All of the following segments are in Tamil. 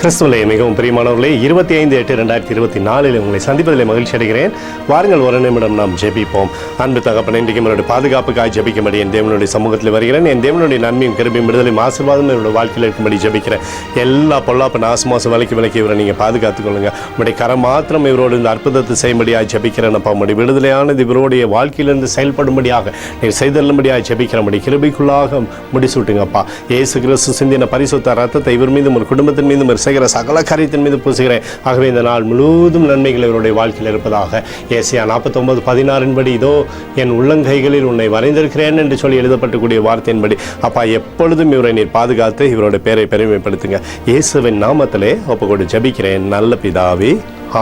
கிறிஸ்துவிலே மிகவும் பிரியமானவர்களே, 25/8/2024 உங்களை சந்திப்பதிலே மகிழ்ச்சி அடைகிறேன். வாருங்கள், ஒரு நிமிடம் நாம் ஜெபிப்போம். அன்பு தகப்பனே, இன்றைக்கு என்னுடைய பாதுகாப்புக்காக ஜெபிக்கும்படி என் தேவனுடைய சமூகத்தில் வருகிறேன். என் தேவனுடைய நன்மையும் கிருபையும் விடுதலையும் ஆசீர்வாதம் என்னுடைய வாழ்க்கையில் இருக்கும்படி ஜெபிக்கிறேன். எல்லா பொல்லாப்பு நாசமாசம் விலக்கி இவரை நீங்கள் பாதுகாத்துக்கொள்ளுங்க. உங்களுடைய கரம் மாத்திரம் இவரோடு இந்த அற்புதத்தை செய்யும்படியாக ஜெபிக்கிறேன். அப்பா, உங்களுடைய விடுதலையானது இவருடைய வாழ்க்கையிலிருந்து செயல்படும்படியாக நீங்கள் செய்தல்லும்படியாக ஜெபிக்கிறபடி கிருபைக்குள்ளாக முடிசூட்டுங்கப்பா. இயேசு கிறிஸ்து சிந்தின பரிசுத்த ரத்தத்தை இவர் மீதும் ஒரு குடும்பத்தின் மீதும் செய்கிற சகல காரியத்தின் மீது பூசுகிறேன். ஆகவே இந்த நாள் முழுவதும் நன்மைகள் இவருடைய வாழ்க்கையில் இருப்பதாக. ஏசாயா 49:16 படி, இதோ என் உள்ளங்கைகளில் உன்னை வரைந்திருக்கிறேன் என்று சொல்லி எழுதப்பட்டக்கூடிய வார்த்தையின்படி அப்பா, எப்பொழுதும் இவரை நீர் பாதுகாத்து இவருடைய பேரை பெருமைப்படுத்துங்க. இயேசுவின் நாமத்திலே ஒப்புக்கொண்டு ஜெபிக்கிறேன் நல்ல பிதாவே,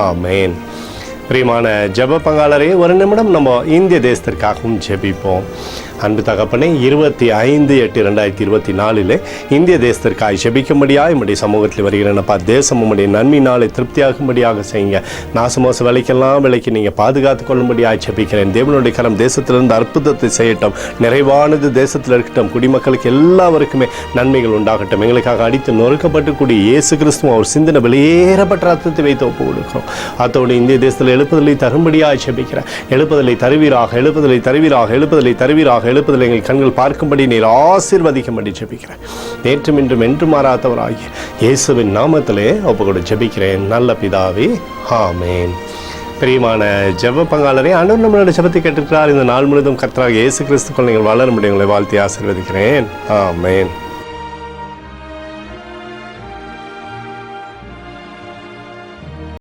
ஆமேன். பிரியமான ஜெப பங்காளரே, ஒரு நிமிடம் நம்ம இந்திய தேசத்திற்காகவும் ஜெபிப்போம். அன்பு தகப்பனே, 25/8/2024 இந்திய தேசத்திற்காக ஜெபிக்கும்படியாக நம்முடைய சமூகத்தில் வருகிறேன்ப்பா. தேசம் உம்முடைய நன்மையினாலே திருப்தியாகும்படியாக செய்யுங்க. நாசமோச விலைக்கு நீங்கள் பாதுகாத்து கொள்ளும்படியாக ஜெபிக்கிறேன். தேவனுடைய கரம் தேசத்திலிருந்து அற்புதத்தை செய்யட்டும். நிறைவானது தேசத்தில் இருக்கட்டும். குடிமக்களுக்கு எல்லாருக்குமே நன்மைகள் உண்டாகட்டும். எங்களுக்காக அடித்து நொறுக்கப்பட்டுக்கூடிய இயேசு கிறிஸ்துவ அவர் சிந்தனை வெளியேறப்பட்ட ரத்தத்தை வைத்து ஒப்பு கொடுக்கிறோம். அதோடு இந்திய தேசத்தில் எழுப்புதலை தரும்படியாக ஜெபிக்கிறேன். எழுப்புதலை தருவீராக, எழுப்புதலை தருவீராக, எழுப்புதலை தருவீராக, எழுப்புதலை எங்கள் கண்கள் பார்க்கும்படி நீர் ஆசீர்வதிக்கும்படி ஜெபிக்கிறேன். நேற்றும் இன்றும் என்று மாறாதவராகிய இயேசுவின் நாமத்திலே ஒப்புக்கொண்டு ஜெபிக்கிறேன் நல்ல பிதாவே, ஆமேன். பிரியமான ஜெப பங்காளரே, ஆண்டவர் நம்மளோட ஜெபத்தை கேட்டிருக்கிறார். இந்த நாள் முழுவதும் கர்த்தராகிய இயேசு கிறிஸ்துக்குள் நீங்கள் வளர முடியும். உங்களை வாழ்த்தி ஆசீர்வதிக்கிறேன். ஆமேன்.